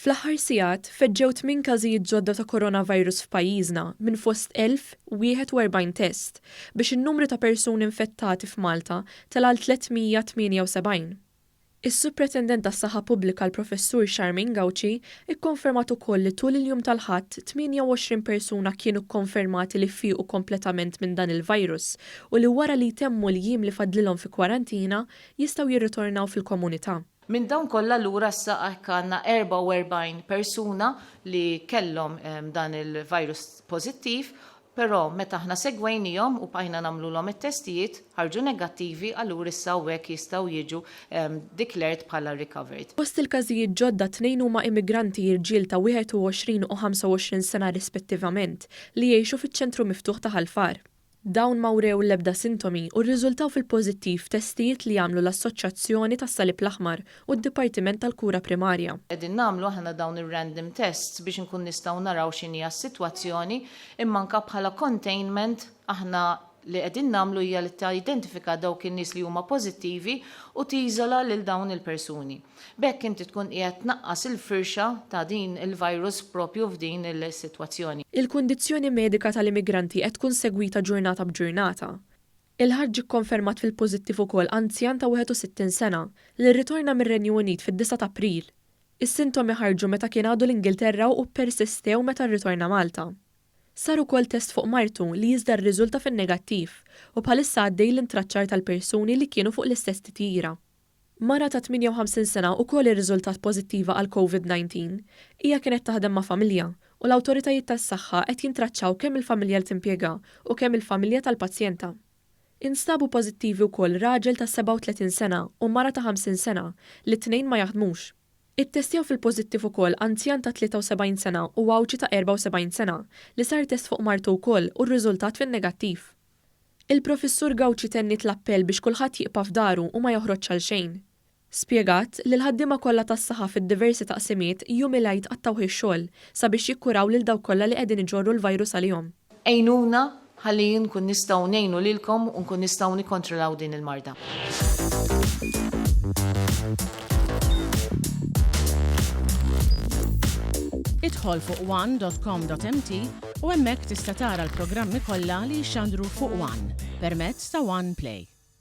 Fl-aħħar sigħat feġġew 8 każijiet ġodda ta' coronavirus f'pajjiżna minn fost 1041 test biex in-numru ta' persuni infettati f'Malta tela' 378. Is-Supretendent tas-Saħħa Pubblika l-Professur Charmaine Gauci ikkonfermat ukoll li tul il-jum tal-Ħadd 28 persuna kienu kkonfermati li fiequ kompletament minn dan il-virus u li wara li jtemmu l-jiem li fadlilhom fi kwarantina jistgħu jirritornaw fil-komunità. Minn dawn kollha lura issa għandna 44 persuna li kellhom dan il-virus pożittiv, però meta aħna segwejnihom u bqajna nagħmluhom it-testijiet ħarġu negattivi allura issa hekk jistgħu jiġu declared bħala recovered. Fost il-każijiet ġodda 2 huma immigranti jirġiel ta' 21 u 25 sena rispettivament li jgħixu fiċ-ċentru miftuħ ta' Ħalfar. Dawn ma wrew l-ebda sintomi u rriżultaw fil-pożittiv testijiet li jagħmlu l-Assoċjazzjoni tas-Salib l-Aħmar u d-Dipartiment tal-Kura Primarja. Qegħdin nagħmlu aħna dawn ir-random tests biex inkun nistgħu naraw x'inhi s-sitwazzjoni imma anke bħala containment aħna li qegħdin nagħmlu hija li tidentifika dawk in-nies li huma pożittivi u tiżola lil dawn il-persuni. B'hekk inti tkun qiegħed tnaqqas il-firxa ta' din il-virus propju f'din is-sitwazzjoni. Il-kundizzjoni medika tal-immigranti qed tkun segwita ġurnata b'ġurnata. Il-ħarġ ikkonfermat fil-pożittiv ukoll anzjan ta' 61 sena li rritorna mir-Renju Unit fid-9 ta' April. Is-sintomi ħarġu meta kien għadu l-Ingilterra u persistew meta rritorna Malta. Sar ukoll test fuq martu li jiżda rriżulta fin-negattiv u bħalissa għaddej l-intraċċar tal-persuni li kienu fuq l-istess titjira. Mara ta' 58 sena ukoll ir-riżultat pożittiva għal COVID-19 hija kienet taħdem ma' familja u l-awtoritajiet tas-saħħa qed jintraċċaw kemm il-familja li timpjega u kemm il-familja tal-pazjenta. Instabu pożittivi wkoll raġel ta' 37 sena u mara ta' 50 sena li t-tnejn ma jaħdmux. Ittestjaw fil-pożittiv ukoll anzjan ta' 73 sena u għawġi ta' 74 sena li sar test fuq martu wkoll u r-riżultat fin-negattiv. Il-Professur Gauci tennit l-appell biex kulħadd jibqa' f'daru u ma joħroġ għal xejn. Spjegat li l-ħaddiema kollha tas-saħħa fid-diversi taqsimiet jum il-għid qattaw ix-xogħol sabiex jikkuraw lil dawk kollha li qegħdin iġorru l-virus għalihom. Ejnuna ħalli nkun nistgħu ngħinu lilkom u nkun nistgħu nikkontrollaw din il-marda. Idħol fuq one.com.mt u hemmhekk tista' tara l-programmi kollha li jxandru fuq One permezz ta' One Play.